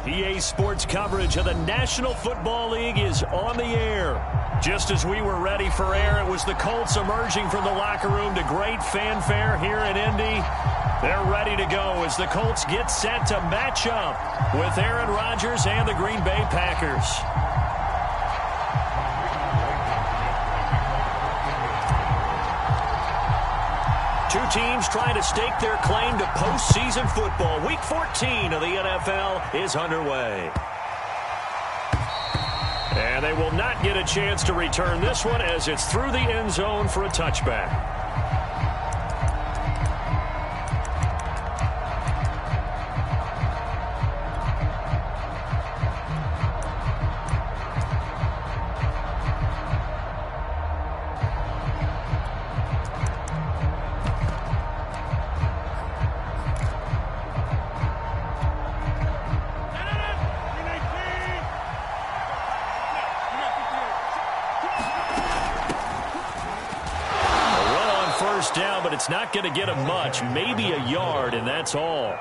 EA Sports coverage of the National Football League is on the air. Just as we were ready for air, it was the Colts emerging from the locker room to great fanfare here in Indy. They're ready to go as the Colts get set to match up with Aaron Rodgers and the Green Bay Packers. Two teams trying to stake their claim to postseason football. Week 14 of the NFL is underway. And they will not get a chance to return this one as it's through the end zone for a touchback. Down, but it's not going to get him much, maybe a yard, and that's all.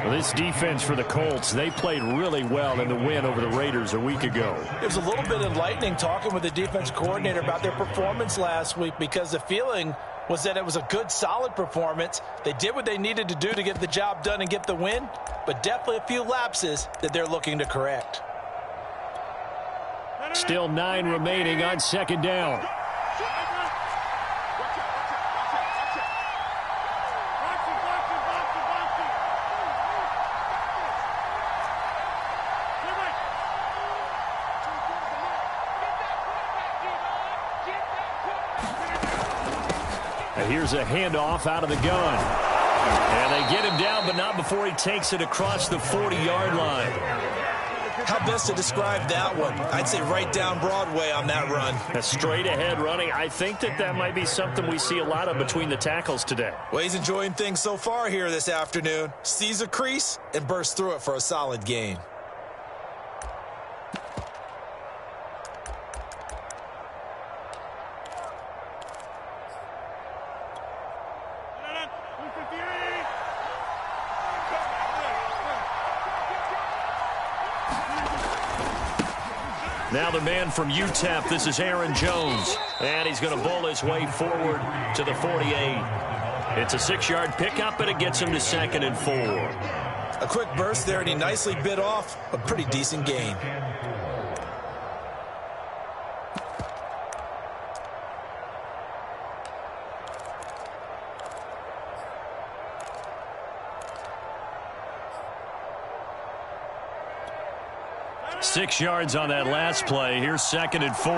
Well, this defense for the Colts, they played really well in the win over the Raiders a week ago. It was a little bit enlightening talking with the defense coordinator about their performance last week because the feeling was that it was a good, solid performance. They did what they needed to do to get the job done and get the win, but definitely a few lapses that they're looking to correct. Still 9 remaining on second down. Here's a handoff out of the gun. And they get him down, but not before he takes it across the 40-yard line. How best to describe that one? I'd say right down Broadway on that run. A straight-ahead running. I think that might be something we see a lot of between the tackles today. Well, he's enjoying things so far here this afternoon. Sees a crease and bursts through it for a solid gain. Now the man from UTEP, this is Aaron Jones. And he's going to bowl his way forward to the 48. It's a 6-yard pickup, and it gets him to 2nd and 4. A quick burst there, and he nicely bit off a pretty decent gain. Six yards on that last play. Here's 2nd and 4.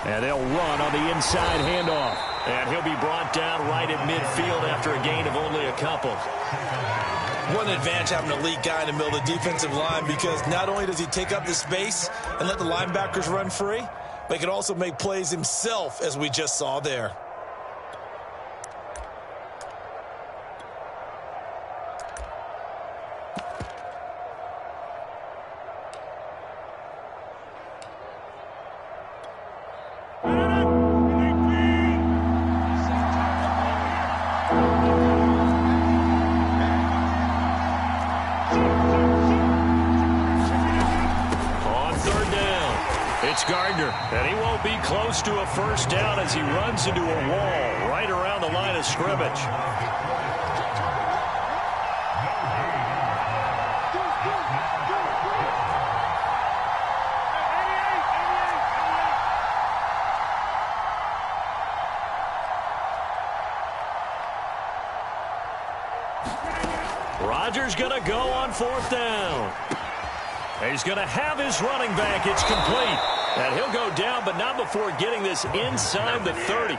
And they'll run on the inside handoff. And he'll be brought down right at midfield after a gain of only a couple. One advantage having a elite guy in the middle of the defensive line because not only does he take up the space and let the linebackers run free, but he can also make plays himself, as we just saw there. And he won't be close to a first down as he runs into a wall right around the line of scrimmage. Rodgers going to go on 4th down. He's going to have his running back. It's complete. And he'll go down, but not before getting this inside the 30.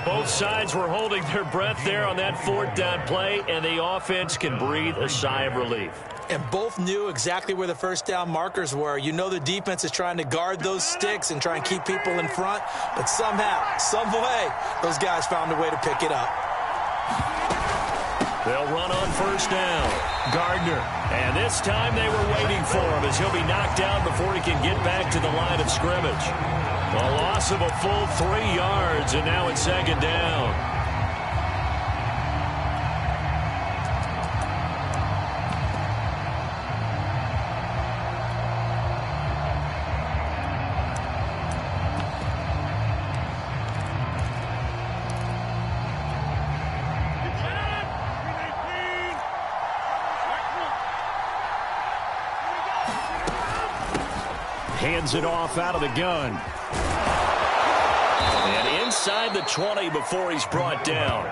Both sides were holding their breath there on that 4th down play, and the offense can breathe a sigh of relief. And both knew exactly where the first down markers were. You know the defense is trying to guard those sticks and try and keep people in front, but somehow, some way, those guys found a way to pick it up. They'll run on first down. Gardner. And this time they were waiting for him as he'll be knocked down before he can get back to the line of scrimmage. A loss of a full 3 yards, and now it's second down. Hands it off out of the gun. And inside the 20 before he's brought down.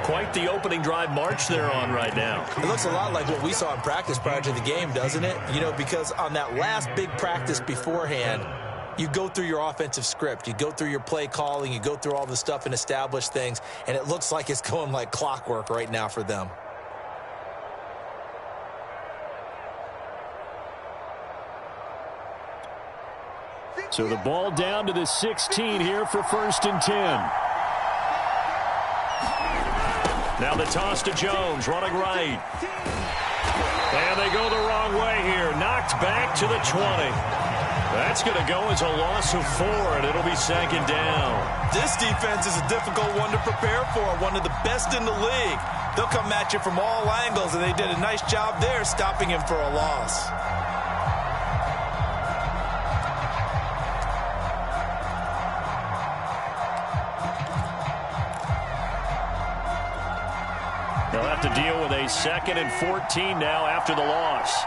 Quite the opening drive march they're on right now. It looks a lot like what we saw in practice prior to the game, doesn't it? You know, because on that last big practice beforehand, you go through your offensive script. You go through your play calling. You go through all the stuff and establish things. And it looks like it's going like clockwork right now for them. So the ball down to the 16 here for 1st and 10. Now the toss to Jones, running right. And they go the wrong way here. Knocked back to the 20. That's going to go as a loss of 4, and it'll be second down. This defense is a difficult one to prepare for, one of the best in the league. They'll come at you from all angles, and they did a nice job there stopping him for a loss. They'll have to deal with a 2nd and 14 now after the loss.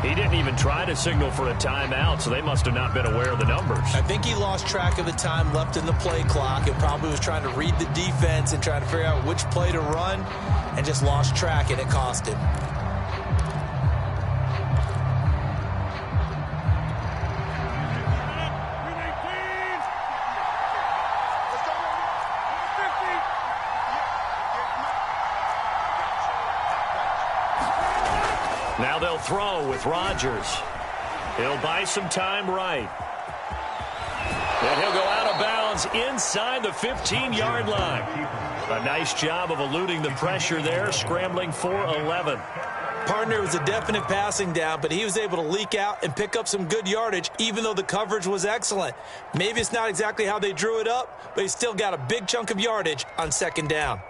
He didn't even try to signal for a timeout, so they must have not been aware of the numbers. I think he lost track of the time left in the play clock and probably was trying to read the defense and trying to figure out which play to run and just lost track, and it cost him. Now they'll throw with Rodgers. He'll buy some time right. And he'll go out of bounds inside the 15-yard line. A nice job of eluding the pressure there, scrambling for 11. Partner, was a definite passing down, but he was able to leak out and pick up some good yardage, even though the coverage was excellent. Maybe it's not exactly how they drew it up, but he still got a big chunk of yardage on second down.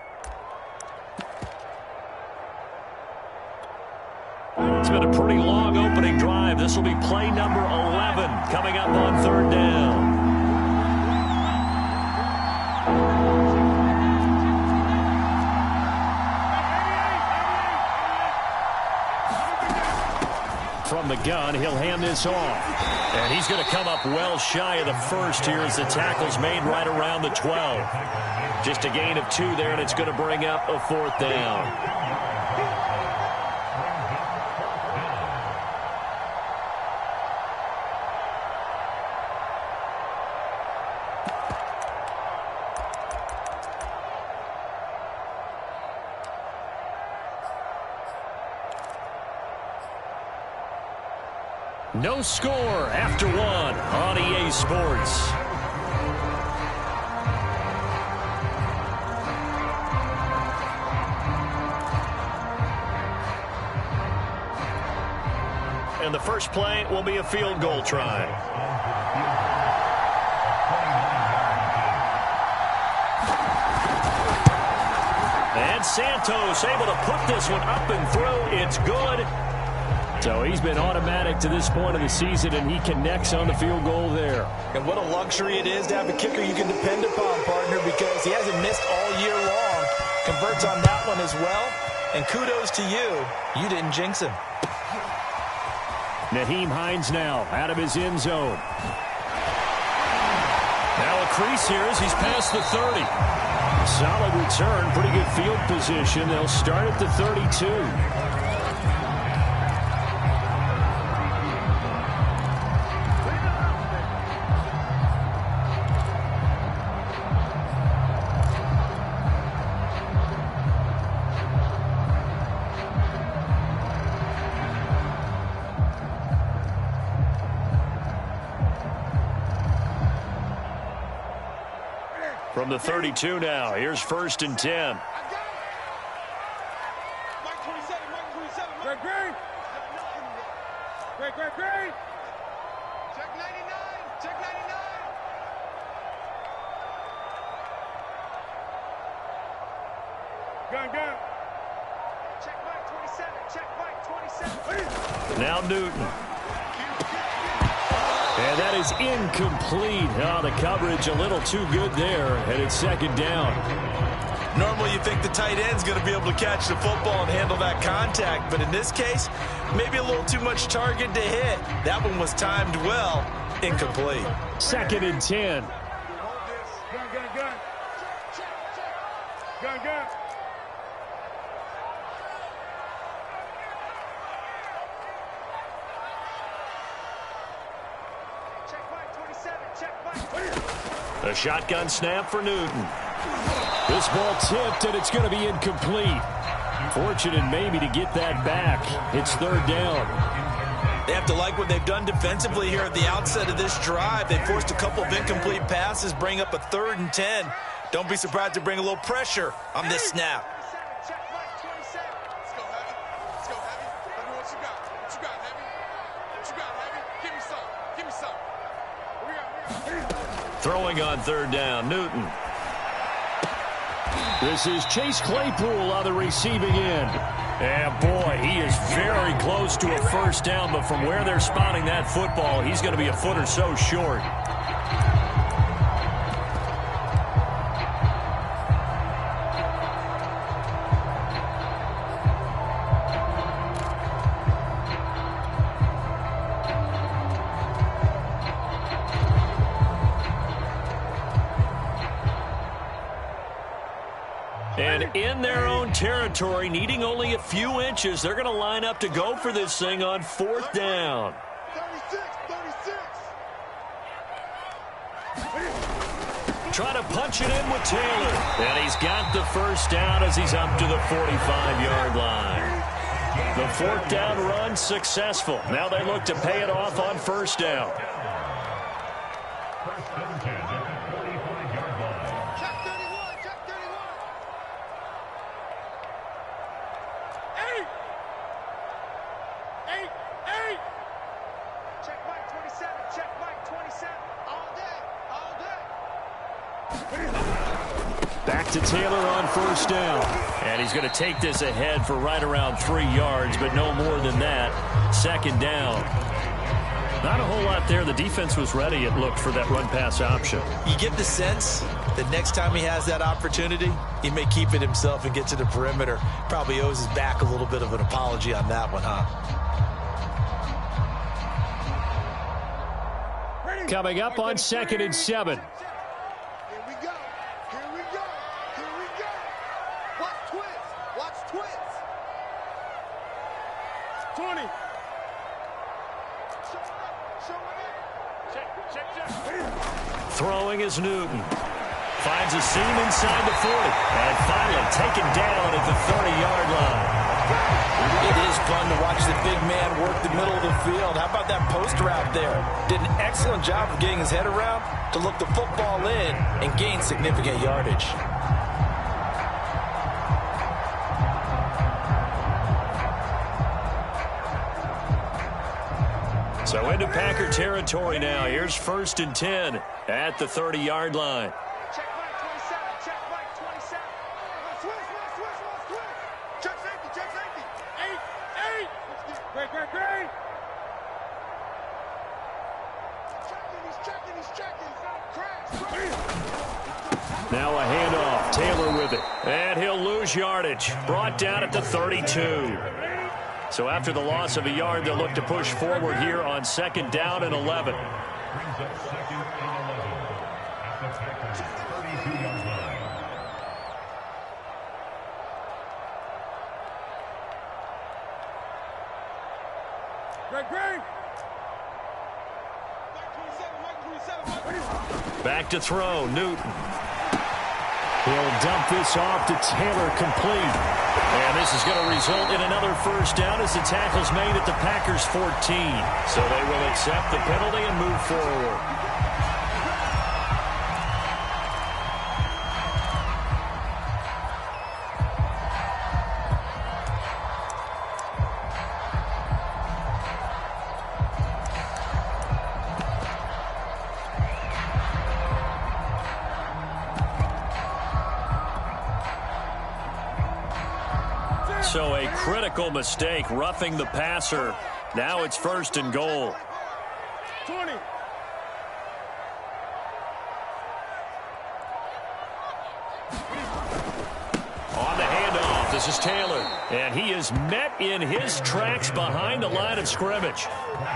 It's been a pretty long opening drive. This will be play number 11 coming up on 3rd down. From the gun, he'll hand this off. And he's going to come up well shy of the first here as the tackle's made right around the 12. Just a gain of 2 there, and it's going to bring up a 4th down. No score after 1 on EA Sports. And the first play will be a field goal try. And Santos able to put this one up and through. It's good. So he's been automatic to this point of the season, and he connects on the field goal there. And what a luxury it is to have a kicker you can depend upon, partner, because he hasn't missed all year long. Converts on that one as well. And kudos to you. You didn't jinx him. Nyheim Hines now out of his end zone. Now a crease here as he's past the 30. Solid return, pretty good field position. They'll start at the 32. From the 32 now, here's 1st and 10. Great. Check 99. Check 99. Gun. Check Mike 27. Check Mike 27. Now Newton. And that is incomplete. Oh, the coverage a little too good there, and it's 2nd down. Normally you think the tight end's going to be able to catch the football and handle that contact, but in this case, maybe a little too much target to hit. That one was timed well, incomplete. 2nd and 10. Gun. Check Mike 27. Check Mike 27. A shotgun snap for Newton. This ball tipped, and it's going to be incomplete. Fortunate maybe to get that back. It's 3rd down. They have to like what they've done defensively here at the outset of this drive. They forced a couple of incomplete passes, bring up a 3rd and 10. Don't be surprised to bring a little pressure on this snap. Check Mike 27. Let's go, Heavy. Let's go, Heavy. Let me know what you got. What you got, Heavy? What you got, Heavy? Give me some. Here we go. Throwing on 3rd down, Newton. This is Chase Claypool on the receiving end. And boy, he is very close to a 1st down, but from where they're spotting that football, he's going to be a foot or so short. And in their own territory, needing only a few inches, they're going to line up to go for this thing on 4th down. 36. Trying to punch it in with Taylor. And he's got the 1st down as he's up to the 45-yard line. The 4th down run successful. Now they look to pay it off on 1st down. Back to Taylor on 1st down. And he's going to take this ahead for right around 3 yards, but no more than that. 2nd down. Not a whole lot there. The defense was ready, it looked, for that run-pass option. You get the sense that next time he has that opportunity, he may keep it himself and get to the perimeter. Probably owes his back a little bit of an apology on that one, huh? Coming up on 2nd and 7. Here we go. Watch twins. 20. Check. Throwing is Newton. Finds a seam inside the 40. And finally taken down at the 30-yard line. It is fun to watch the big man work the middle of the field. How about that post route there? Did an excellent job of getting his head around to look the football in and gain significant yardage. So into Packer territory now. Here's 1st and 10 at the 30-yard line. Check Mike 27. Check Mike 27. Switch. Check safety. 8. Great. He's checking. Crash. Now a handoff. Taylor with it. And he'll lose yardage. Brought down at the 32. So after the loss of a yard, they'll look to push forward here on 2nd down and 11. Great. Back to throw, Newton. He'll dump this off to Taylor, complete. And this is going to result in another 1st down as the tackle's made at the Packers' 14. So they will accept the penalty and move forward. So a critical mistake, roughing the passer. Now it's 1st and goal. 20. On the handoff, this is Taylor. And he is met in his tracks behind the line of scrimmage.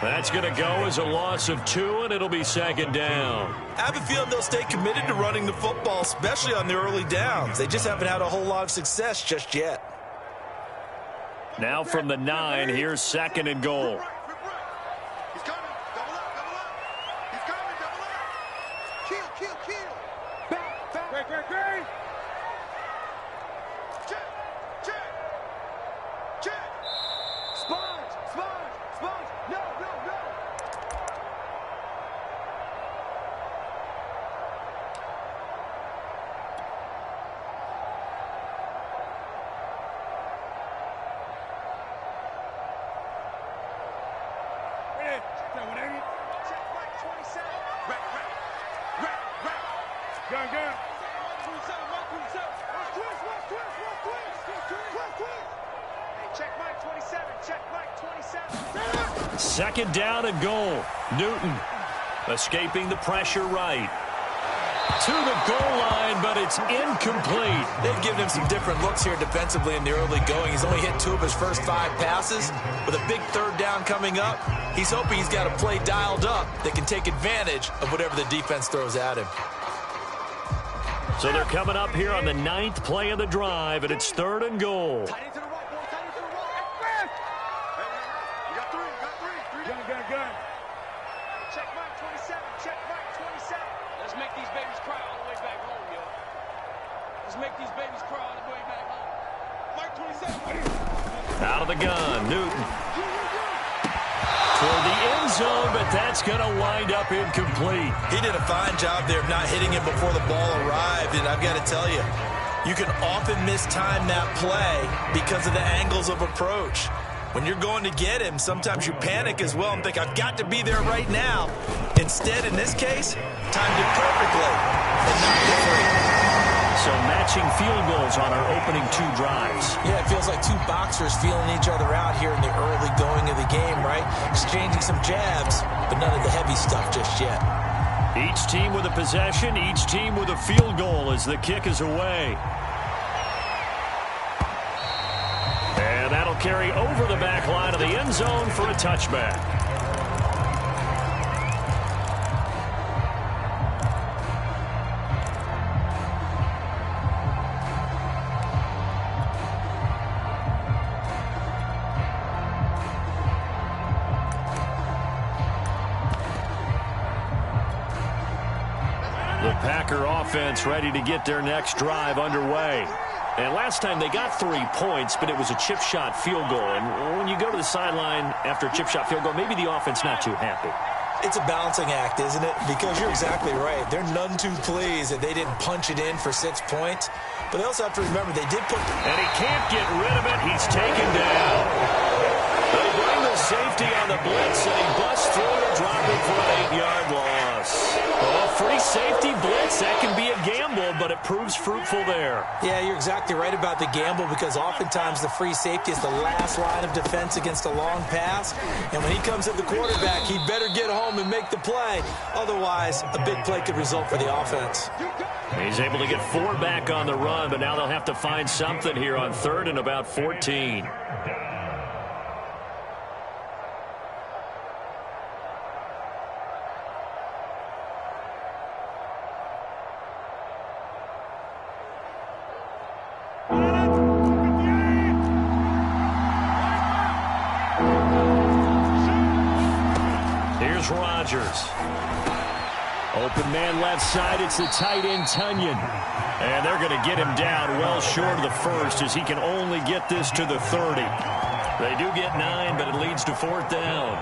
That's going to go as a loss of 2, and it'll be 2nd down. I have a feeling they'll stay committed to running the football, especially on the early downs. They just haven't had a whole lot of success just yet. Now from the 9, here's 2nd and goal. He's coming. Double up, double up. He's coming, double up. Kill, kill, kill. Back, back. Great. Check, check, check. Sponge. No. Check Mike 27. Right. Gun. 27, Mike 27. Twist. Hey, check Mike 27. Check Mike 27. 2nd down and goal. Newton escaping the pressure right. To the goal line, but it's incomplete. They've given him some different looks here defensively in the early going. He's only hit 2 of his first 5 passes. With a big 3rd down coming up, he's hoping he's got a play dialed up that can take advantage of whatever the defense throws at him. So they're coming up here on the 9th play of the drive, and it's 3rd and goal. Tight into the right, boy. Tight into the right. You got 3. Gun. Check Mike 27. Check Mike 27. Let's make these babies cry all the way back home, yo. Let's make these babies cry all the way back home. Mike 27. Out of the gun, Newton. Toward the end zone, but that's going to wind up incomplete. He did a fine job there of not hitting him before the ball arrived, and I've got to tell you, you can often mistime that play because of the angles of approach. When you're going to get him, sometimes you panic as well and think, I've got to be there right now. Instead, in this case, timed it perfectly and knocked it free. So matching field goals on our opening 2 drives. Yeah, it feels like 2 boxers feeling each other out here in the early going of the game, right? Exchanging some jabs, but none of the heavy stuff just yet. Each team with a possession, each team with a field goal as the kick is away. And that'll carry over the back line of the end zone for a touchback. The Packer offense ready to get their next drive underway. And last time they got 3 points, but it was a chip shot field goal. And when you go to the sideline after a chip shot field goal, maybe the offense not too happy. It's a balancing act, isn't it? Because you're exactly right. They're none too pleased that they didn't punch it in for 6 points. But they also have to remember they did put... And he can't get rid of it. He's taken down. They bring the safety on the blitz, and he busts through to drop it for an 8-yard loss. Well, free safety blitz, that can be a gamble, but it proves fruitful there. Yeah, you're exactly right about the gamble because oftentimes the free safety is the last line of defense against a long pass. And when he comes at the quarterback, he better get home and make the play. Otherwise, a big play could result for the offense. He's able to get 4 back on the run, but now they'll have to find something here on 3rd and about 14. Rodgers. Open man left side. It's the tight end, Tunyon. And they're going to get him down well short of the first as he can only get this to the 30. They do get 9, but it leads to 4th down.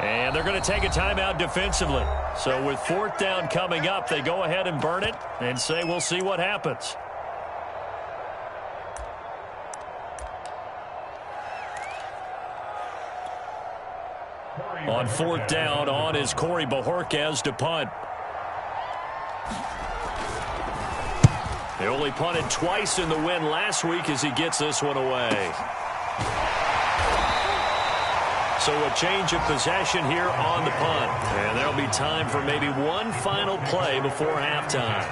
And they're going to take a timeout defensively. So with 4th down coming up, they go ahead and burn it and say we'll see what happens. On 4th down, on is Corey Bojorquez to punt. They only punted twice in the win last week as he gets this one away. So a change of possession here on the punt. And there'll be time for maybe one final play before halftime.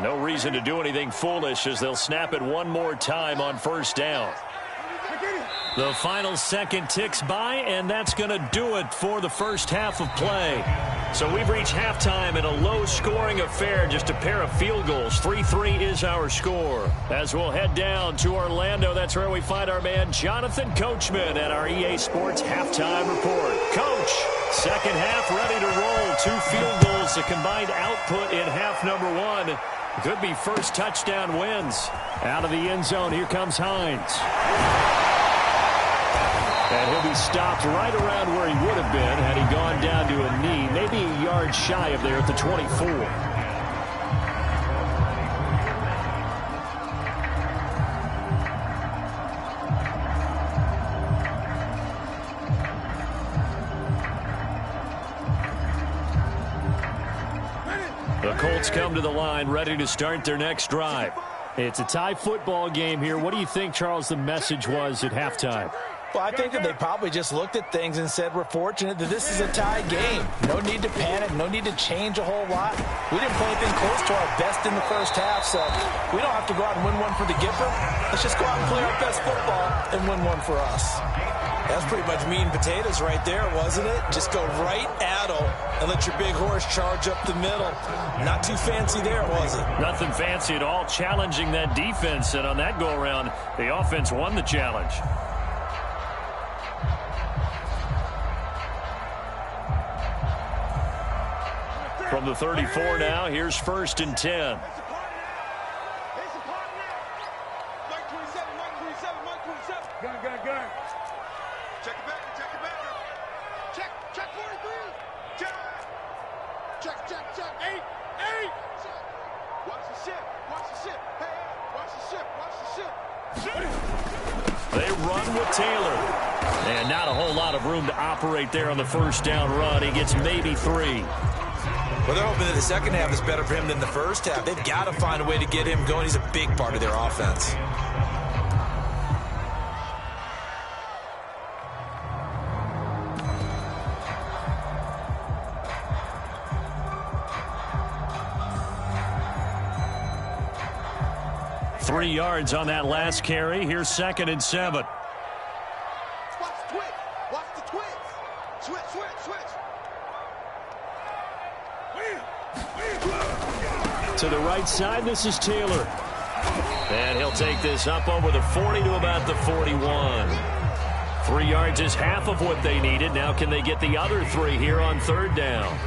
No reason to do anything foolish as they'll snap it one more time on first down. The final second ticks by, and that's going to do it for the first half of play. So we've reached halftime in a low-scoring affair, just a pair of field goals. 3-3 is our score. As we'll head down to Orlando, that's where we find our man Jonathan Coachman at our EA Sports Halftime Report. Coach, second half ready to roll. 2 field goals, the combined output in half number 1. Could be first touchdown wins. Out of the end zone, here comes Hines. And he'll be stopped right around where he would have been had he gone down to a knee, maybe a yard shy of there at the 24. The Colts come to the line, ready to start their next drive. It's a tie football game here. What do you think, Charles, the message was at halftime? Well, I think that they probably just looked at things and said, we're fortunate that this is a tie game. No need to panic. No need to change a whole lot. We didn't play anything close to our best in the first half, so we don't have to go out and win one for the Gipper. Let's just go out and play our best football and win one for us. That's pretty much meat and potatoes right there, wasn't it? Just go right at them and let your big horse charge up the middle. Not too fancy there, was it? Nothing fancy at all, challenging that defense. And on that go-around, the offense won the challenge. From the 34 now, here's 1st and 10. They run with Taylor. And not a whole lot of room to operate there on the first down run. He gets maybe 3. Well, they're hoping that the second half is better for him than the first half. They've got to find a way to get him going. He's a big part of their offense. Three yards on that last carry. Here's 2nd and 7. Watch the twitch. Watch the twitch. Switch, switch, switch. To the right side, this is Taylor. And he'll take this up over the 40 to about the 41. 3 yards is half of what they needed. Now can they get the other 3 here on 3rd down?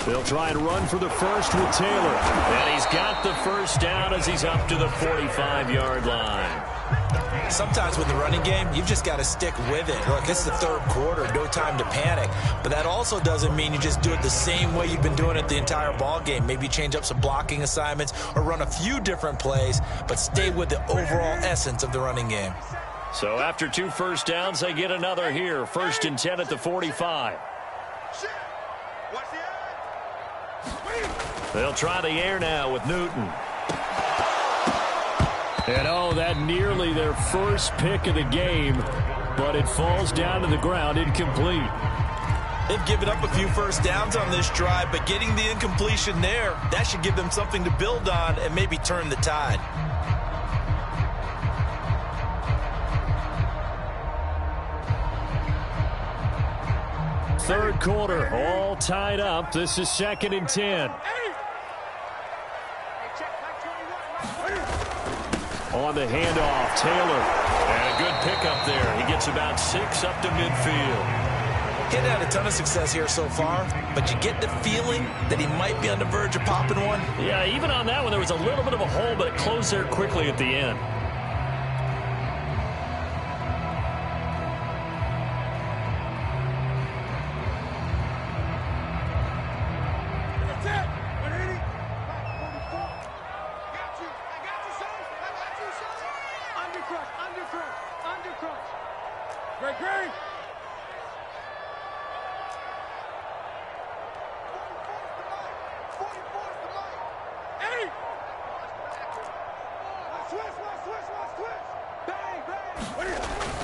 They'll try and run for the first with Taylor. And he's got the first down as he's up to the 45-yard line. Sometimes with the running game, you've just got to stick with it. Look, it's the 3rd quarter, no time to panic. But that also doesn't mean you just do it the same way you've been doing it the entire ball game. Maybe change up some blocking assignments or run a few different plays, but stay with the overall essence of the running game. So after 2 first downs, they get another here. 1st and 10 at the 45. They'll try the air now with Newton. And oh, that nearly their first pick of the game, but it falls down to the ground incomplete. They've given up a few first downs on this drive, but getting the incompletion there, that should give them something to build on and maybe turn the tide. Third quarter, all tied up. This is 2nd and 10. On the handoff, Taylor. And a good pickup there. He gets about 6 up to midfield. He hadn't had a ton of success here so far, but you get the feeling that he might be on the verge of popping one. Yeah, even on that one, there was a little bit of a hole, but it closed there quickly at the end.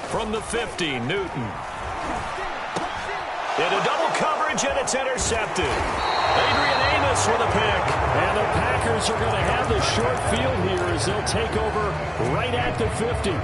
From the 50, Newton. Into double coverage, and it's intercepted. Adrian Amos with a pick. And the Packers are going to have the short field here as they'll take over right at the 50.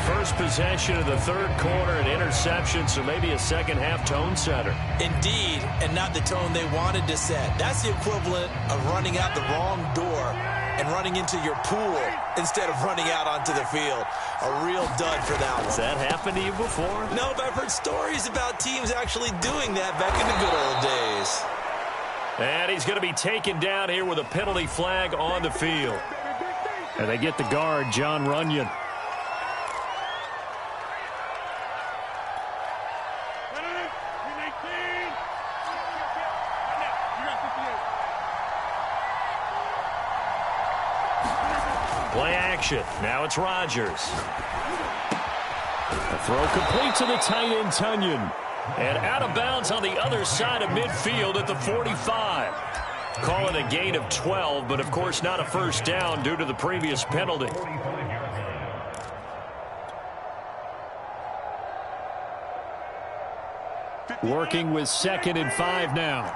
First possession of the third quarter, an interception, so maybe a second-half tone setter. Indeed, and not the tone they wanted to set. That's the equivalent of running out the wrong door and running into your pool instead of running out onto the field. A real dud for that one. Has that happened to you before? No, but I've heard stories about teams actually doing that back in the good old days. And he's going to be taken down here with a penalty flag on the field. And they get the guard, John Runyon. Play action. Now it's Rodgers. The throw complete to the tight end, Tunyon. And out of bounds on the other side of midfield at the 45. Call it a gain of 12, but of course not a first down due to the previous penalty. Working with 2nd and 5 now.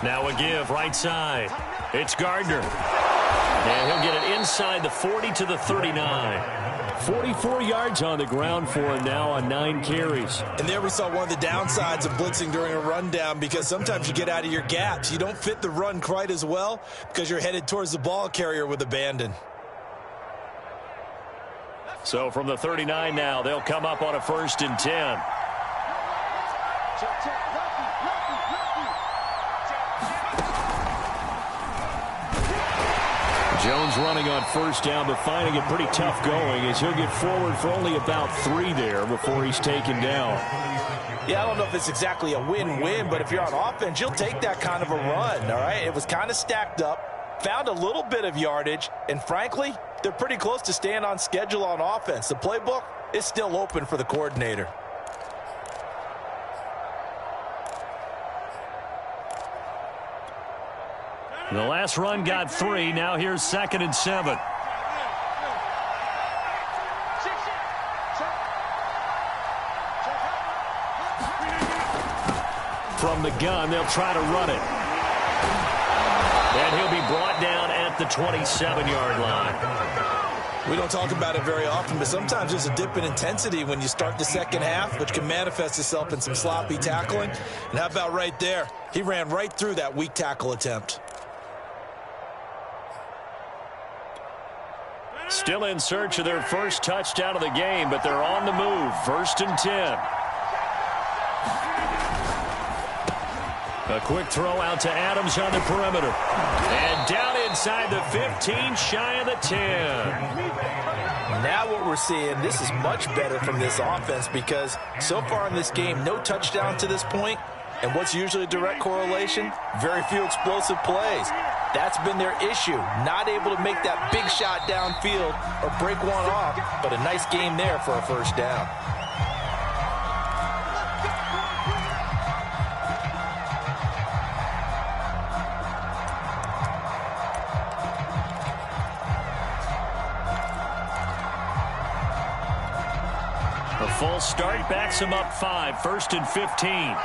Now a give, right side. It's Gardner. And he'll get it inside the 40 to the 39. 44 yards on the ground for him now on 9 carries. And there we saw one of the downsides of blitzing during a rundown, because sometimes you get out of your gaps. You don't fit the run quite as well because you're headed towards the ball carrier with abandon. So from the 39 now, they'll come up on a 1st and 10. Jones running on 1st down, but finding it pretty tough going as he'll get forward for only about 3 there before he's taken down. Yeah, I don't know if it's exactly a win-win, but if you're on offense, you'll take that kind of a run, all right? It was kind of stacked up, found a little bit of yardage, and frankly, they're pretty close to staying on schedule on offense. The playbook is still open for the coordinator. The last run got 3. Now here's 2nd and 7. From the gun, they'll try to run it. And he'll be brought down at the 27-yard line. We don't talk about it very often, but sometimes there's a dip in intensity when you start the second half, which can manifest itself in some sloppy tackling. And how about right there? He ran right through that weak tackle attempt. Still in search of their first touchdown of the game, but they're on the move. 1st and 10. A quick throw out to Adams on the perimeter. And down inside the 15, shy of the 10. Now what we're seeing, this is much better from this offense, because so far in this game, no touchdown to this point. And what's usually a direct correlation? Very few explosive plays. That's been their issue. Not able to make that big shot downfield or break one off, but a nice game there for a first down. A full start backs him up 5. 1st and 15.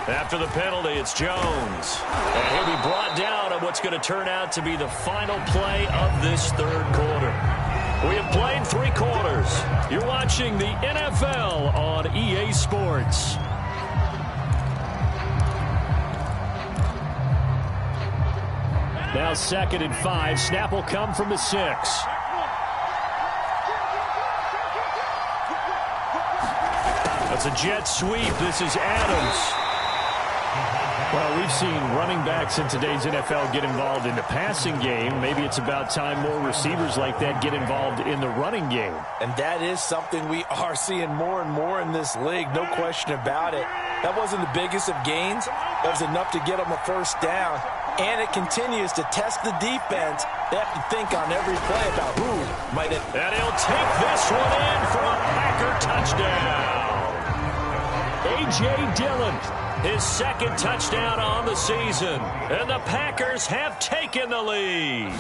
After the penalty, it's Jones. And he'll be brought down on what's going to turn out to be the final play of this third quarter. We have played 3 quarters. You're watching the NFL on EA Sports. Now 2nd and 5. Snap will come from the 6. That's a jet sweep. This is Adams. Well, we've seen running backs in today's NFL get involved in the passing game. Maybe it's about time more receivers like that get involved in the running game. And that is something we are seeing more and more in this league, no question about it. That wasn't the biggest of gains. That was enough to get them a first down. And it continues to test the defense. They have to think on every play about who might have. And he'll take this one in for a Packer touchdown. A.J. Dillon, his 2nd touchdown on the season. And the Packers have taken the lead.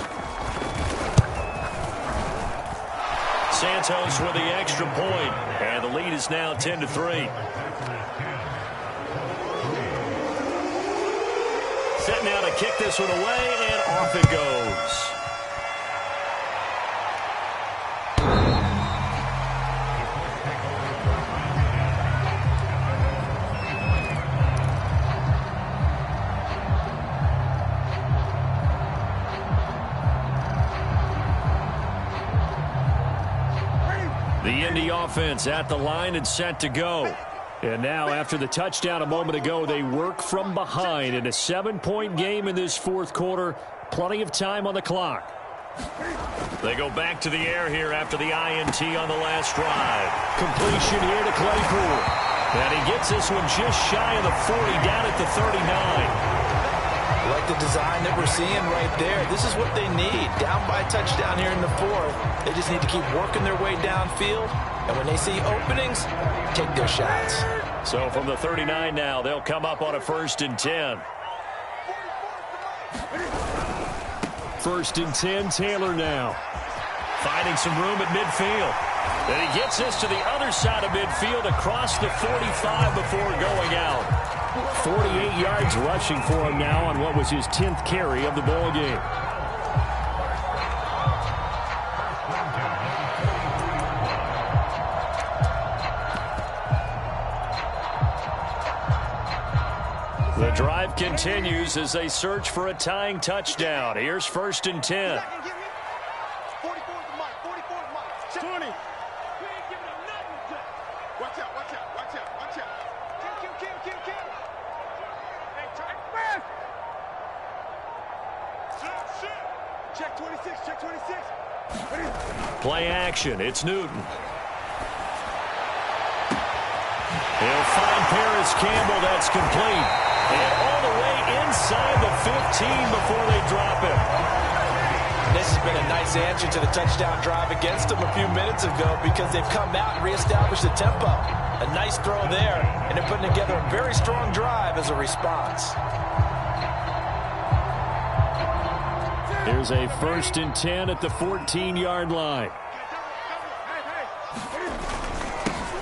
Santos with the extra point. And the lead is now 10-3. Set now to kick this one away, and off it goes. The Indy offense at the line and set to go. And now, after the touchdown a moment ago, they work from behind in a 7-point game in this 4th quarter. Plenty of time on the clock. They go back to the air here after the INT on the last drive. Completion here to Claypool. And he gets this one just shy of the 40, down at the 39. Like the design that we're seeing right there. This is what they need. Down by a touchdown here in the 4th. They just need to keep working their way downfield. And when they see openings, take their shots. So from the 39 now, they'll come up on a 1st and 10. 1st and 10, Taylor now. Finding some room at midfield. And he gets this to the other side of midfield across the 45 before going out. 48 yards rushing for him now on what was his 10th carry of the ball game. The drive continues as they search for a tying touchdown. Here's 1st and 10. 20. Watch out, watch out, watch out, watch out. Kill. Hey, man. Check 26, check 26. Play action, it's Newton. He'll find Paris Campbell, that's complete. And all the way inside the 15 before they drop him. This has been a nice answer to the touchdown drive against them a few minutes ago because they've come out and reestablished the tempo. A nice throw there, and they're putting together a very strong drive as a response. Here's a 1st and 10 at the 14-yard line.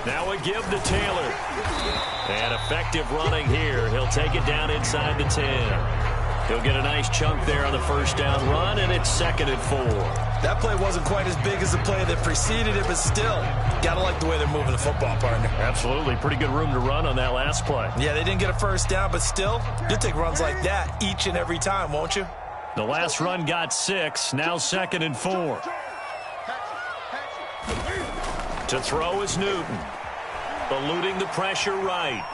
Now a give to Taylor. And effective running here. He'll take it down inside the 10. He'll get a nice chunk there on the 1st down run, and it's 2nd and 4. That play wasn't quite as big as the play that preceded it, but still, gotta like the way they're moving the football, partner. Absolutely. Pretty good room to run on that last play. Yeah, they didn't get a 1st down, but still, you'll take runs like that each and every time, won't you? The last run got 6. Now 2nd and 4. To throw is Newton. Eluding the pressure right.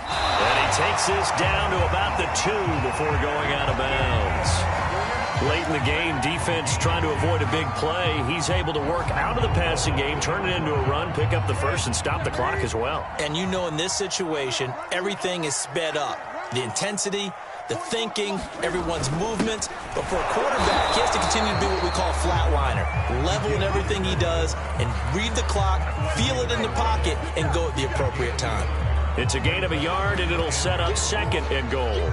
And he takes this down to about the 2 before going out of bounds. Late in the game, defense trying to avoid a big play. He's able to work out of the passing game, turn it into a run, pick up the 1st, and stop the clock as well. And you know in this situation, everything is sped up. The intensity, the thinking, everyone's movement. But for a quarterback, he has to continue to be what we call a flatliner. Level in everything he does and read the clock, feel it in the pocket, and go at the appropriate time. It's a gain of a yard, and it'll set up 2nd and goal.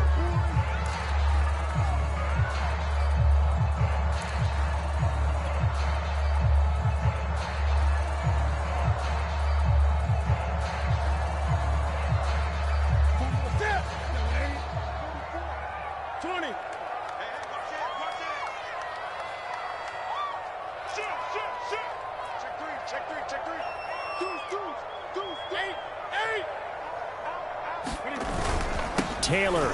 Taylor.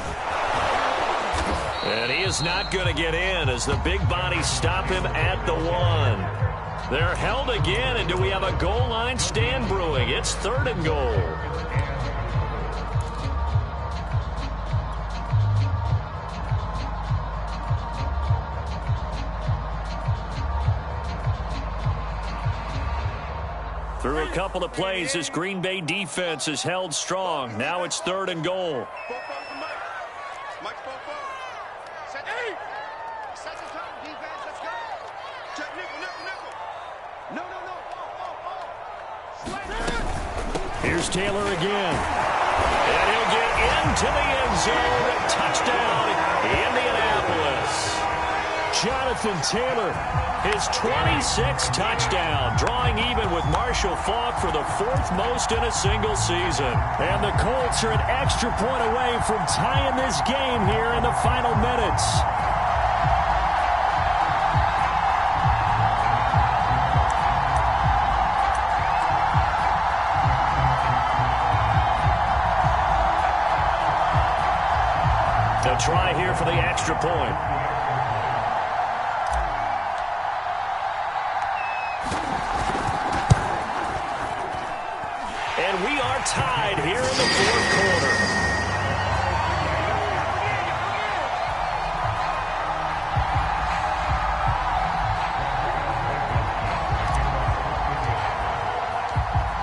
And he is not going to get in as the big bodies stop him at the 1. They're held again, and do we have a goal line stand brewing? It's 3rd and goal. Through a couple of plays, this Green Bay defense is held strong. Now it's 3rd and goal. Here's Taylor again. And he'll get into the end zone. Touchdown, Indianapolis. Jonathan Taylor, his 26th touchdown, drawing even with Marshall Faulk for the 4th most in a single season. And the Colts are an extra point away from tying this game here in the final minutes. A try here for the extra point. And we are tied here in the 4th quarter.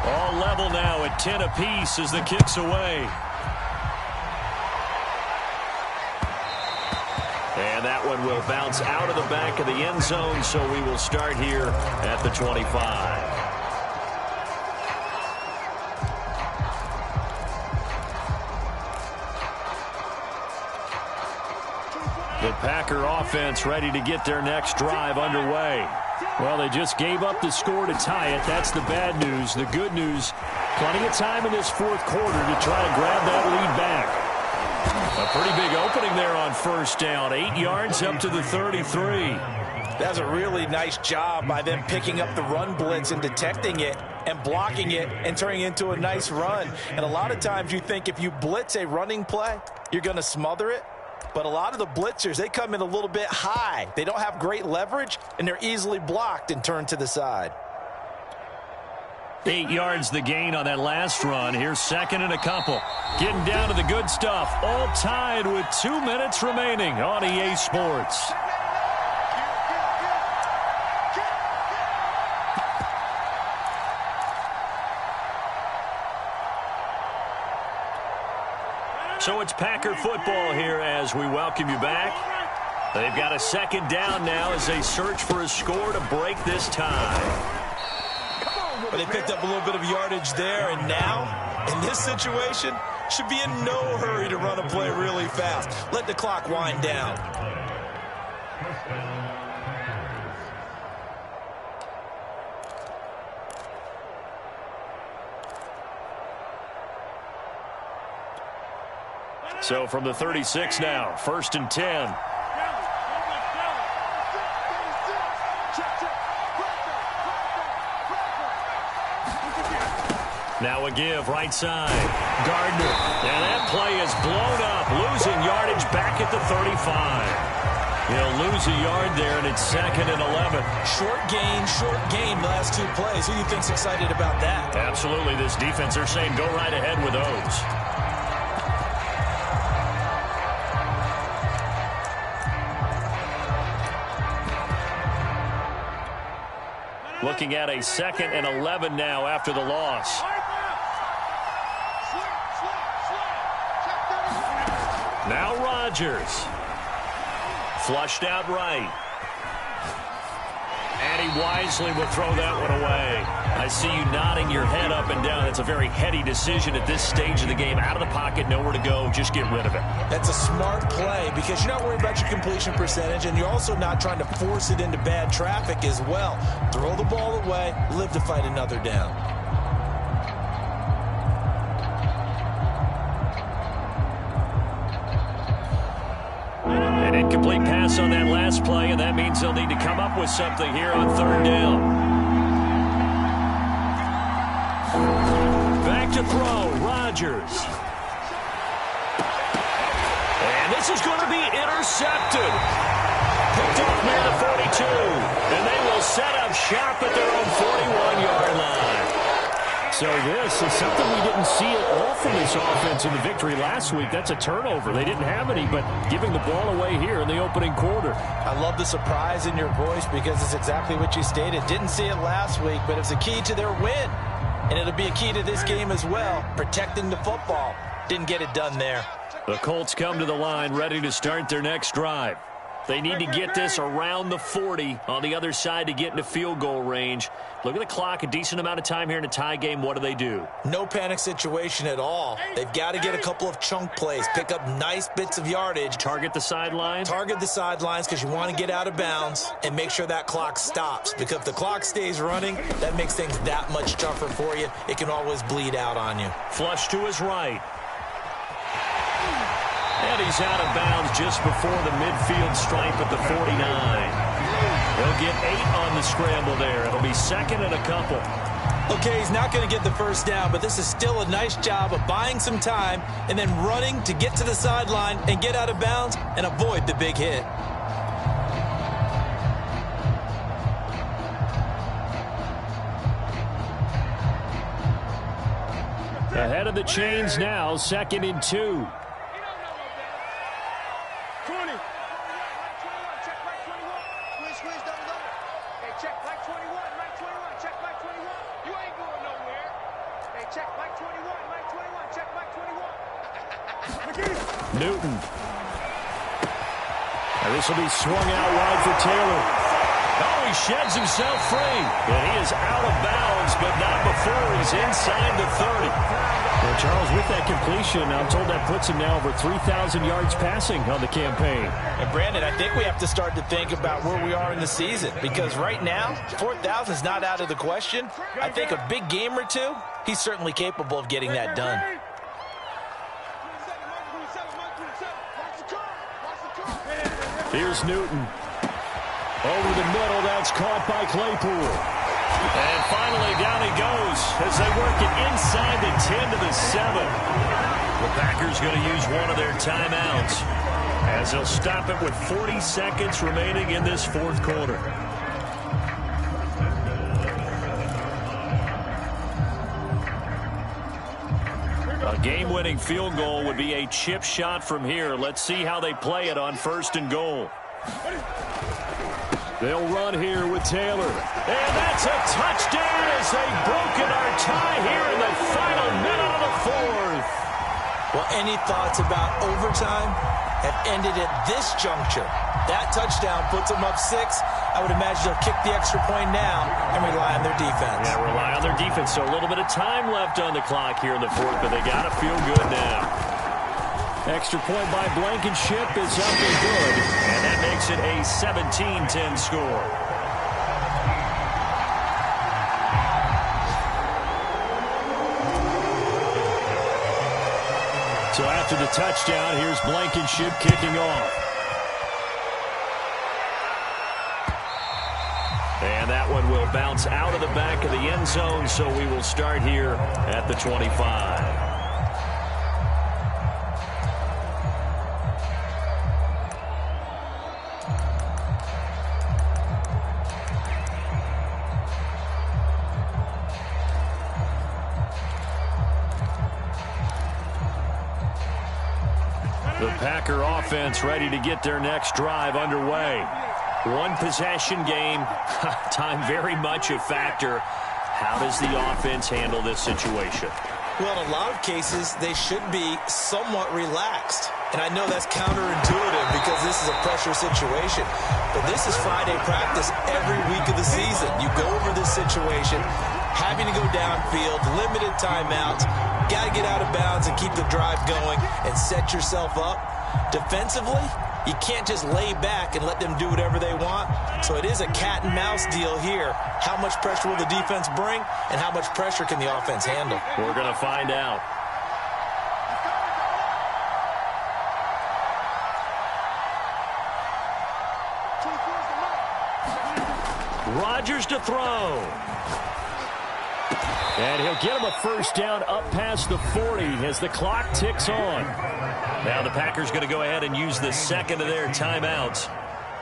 All level now at 10 apiece as the kick's away. And that one will bounce out of the back of the end zone, so we will start here at the 25. The Packer offense ready to get their next drive underway. Well, they just gave up the score to tie it. That's the bad news. The good news, plenty of time in this 4th quarter to try to grab that lead back. A pretty big opening there on 1st down. 8 yards up to the 33. That's a really nice job by them picking up the run blitz and detecting it and blocking it and turning it into a nice run. And a lot of times you think if you blitz a running play, you're going to smother it. But a lot of the blitzers, they come in a little bit high. They don't have great leverage, and they're easily blocked and turned to the side. 8 yards the gain on that last run. Here's 2nd and a couple. Getting down to the good stuff. All tied with 2 minutes remaining on EA Sports. So it's Packer football here as we welcome you back. They've got a 2nd down now as they search for a score to break this tie. But they picked up a little bit of yardage there, and now, in this situation, should be in no hurry to run a play really fast. Let the clock wind down. So from the 36 now, 1st and 10. Now a give, right side. Gardner. And that play is blown up. Losing yardage back at the 35. He'll lose a yard there, and it's 2nd and 11. Short gain the last 2 plays. Who do you think's excited about that? Absolutely. This defense, they're saying go right ahead with those. Looking at a 2nd and 11 now after the loss. Now Rodgers. Flushed out right. And he wisely will throw that one away. I see you nodding your head up and down. That's a very heady decision at this stage of the game. Out of the pocket, nowhere to go. Just get rid of it. That's a smart play because you're not worried about your completion percentage, and you're also not trying to force it into bad traffic as well. Throw the ball away, live to fight another down. An incomplete pass on that last play, and that means they'll need to come up with something here on 3rd down. Back to throw, Rodgers. And And this is going to be intercepted. Picked off near the 42. And they will set up shop at their own 41-yard line. So this is something we didn't see at all from this offense in the victory last week. That's a turnover. They didn't have any, but giving the ball away here in the opening quarter. I love the surprise in your voice because it's exactly what you stated. Didn't see it last week, but it's a key to their win. And it'll be a key to this game as well, protecting the football. Didn't get it done there. The Colts come to the line ready to start their next drive. They need to get this around the 40 on the other side to get into field goal range. Look at the clock, a decent amount of time here in a tie game. What do? No panic situation at all. They've got to get a couple of chunk plays, pick up nice bits of yardage. Target the sidelines? Target the sidelines because you want to get out of bounds and make sure that clock stops. Because if the clock stays running, that makes things that much tougher for you. It can always bleed out on you. Flush to his right. And he's out of bounds just before the midfield stripe at the 49. They'll get 8 on the scramble there. It'll be second and a couple. Okay, he's not going to get the first down, but this is still a nice job of buying some time and then running to get to the sideline and get out of bounds and avoid the big hit. Ahead of the chains now, 2nd and 2. Newton. And this will be swung out wide for Taylor. Oh, he sheds himself free. And he is out of bounds, but not before he's inside the 30. Well, Charles, with that completion, I'm told that puts him now over 3,000 yards passing on the campaign. And, Brandon, I think we have to start to think about where we are in the season. Because right now, 4,000 is not out of the question. I think a big game or two, he's certainly capable of getting that done. Here's Newton. Over the middle, that's caught by Claypool. And finally, down he goes as they work it inside the 10 to the 7. The Packers going to use one of their timeouts as they'll stop it with 40 seconds remaining in this fourth quarter. A game-winning field goal would be a chip shot from here. Let's see how they play it on 1st and goal. They'll run here with Taylor. And that's a touchdown as they've broken our tie here in the final minute of the fourth. Well, any thoughts about overtime have ended at this juncture. That touchdown puts them up 6. I would imagine they'll kick the extra point now and rely on their defense. Yeah, rely on their defense. So a little bit of time left on the clock here in the fourth, but they got to feel good now. Extra point by Blankenship is up and good, and that makes it a 17-10 score. So after the touchdown, here's Blankenship kicking off. And that one will bounce out of the back of the end zone, so we will start here at the 25. The Packer offense ready to get their next drive underway. One possession game, time very much a factor. How does the offense handle this situation? Well, in a lot of cases, they should be somewhat relaxed. And I know that's counterintuitive because this is a pressure situation. But this is Friday practice every week of the season. You go over this situation, having to go downfield, limited timeouts, got to get out of bounds and keep the drive going and set yourself up. Defensively, you can't just lay back and let them do whatever they want. So it is a cat and mouse deal here. How much pressure will the defense bring and how much pressure can the offense handle? We're going to find out. Rodgers to throw. And he'll get him a first down up past the 40 as the clock ticks on. Now the Packers going to go ahead and use the second of their timeouts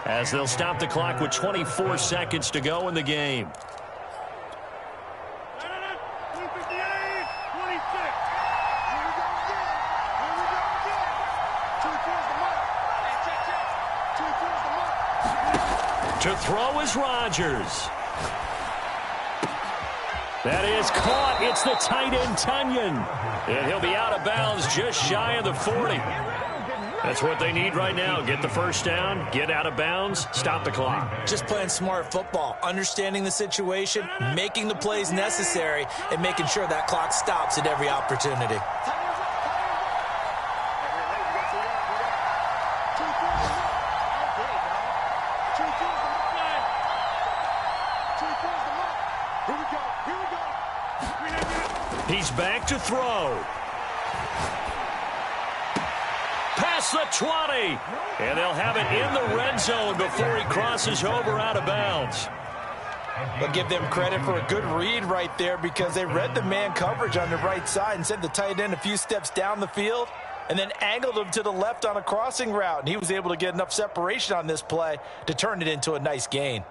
as they'll stop the clock with 24 seconds to go in the game. To throw is Rodgers. That is caught. It's the tight end, Tunyon. And he'll be out of bounds just shy of the 40. That's what they need right now. Get the first down, get out of bounds, stop the clock. Just playing smart football, understanding the situation, making the plays necessary, and making sure that clock stops at every opportunity. He's back to throw. Past the 20. And they'll have it in the red zone before he crosses over out of bounds. I'll give them credit for a good read right there because they read the man coverage on the right side and sent the tight end a few steps down the field and then angled him to the left on a crossing route. And he was able to get enough separation on this play to turn it into a nice gain.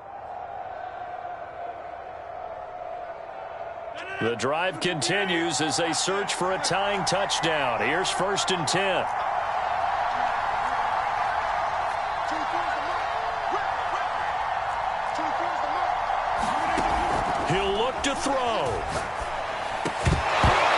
The drive continues as they search for a tying touchdown. Here's 1st and 10. He'll look to throw.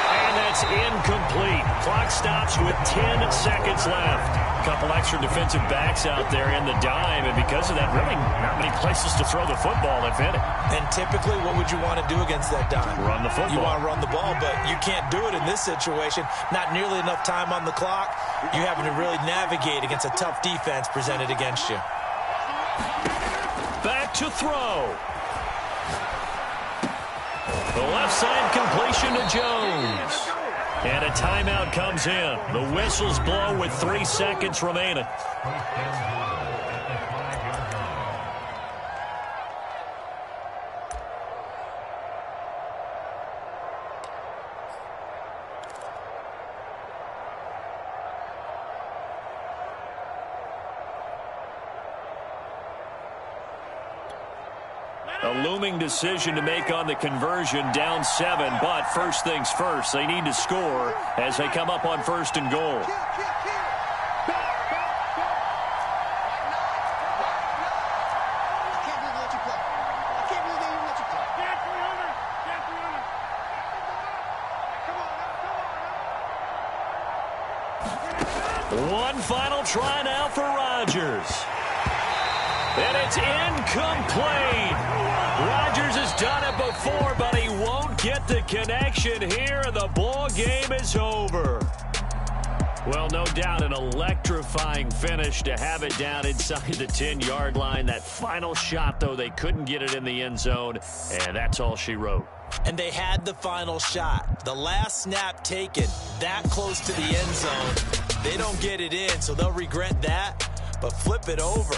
And that's incomplete. Clock stops with 10 seconds left. Couple extra defensive backs out there in the dime, and because of that, really not many places to throw the football, if any. And typically, what would you want to do against that dime? Run the football. You want to run the ball, but you can't do it in this situation. Not nearly enough time on the clock. You're having to really navigate against a tough defense presented against you. Back to throw. The left side completion to Jones. And a timeout comes in. The whistles blow with 3 seconds remaining. A looming decision to make on the conversion, down 7, but first things first, they need to score as they come up on 1st and goal. One final try now for Rodgers. And it's incomplete. Rodgers has done it before, but he won't get the connection here, and the ball game is over. Well, no doubt an electrifying finish to have it down inside the 10-yard line. That final shot, though, they couldn't get it in the end zone, and that's all she wrote. And they had the final shot. The last snap taken that close to the end zone. They don't get it in, so they'll regret that, but flip it over.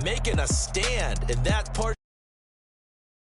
Making a stand, and that part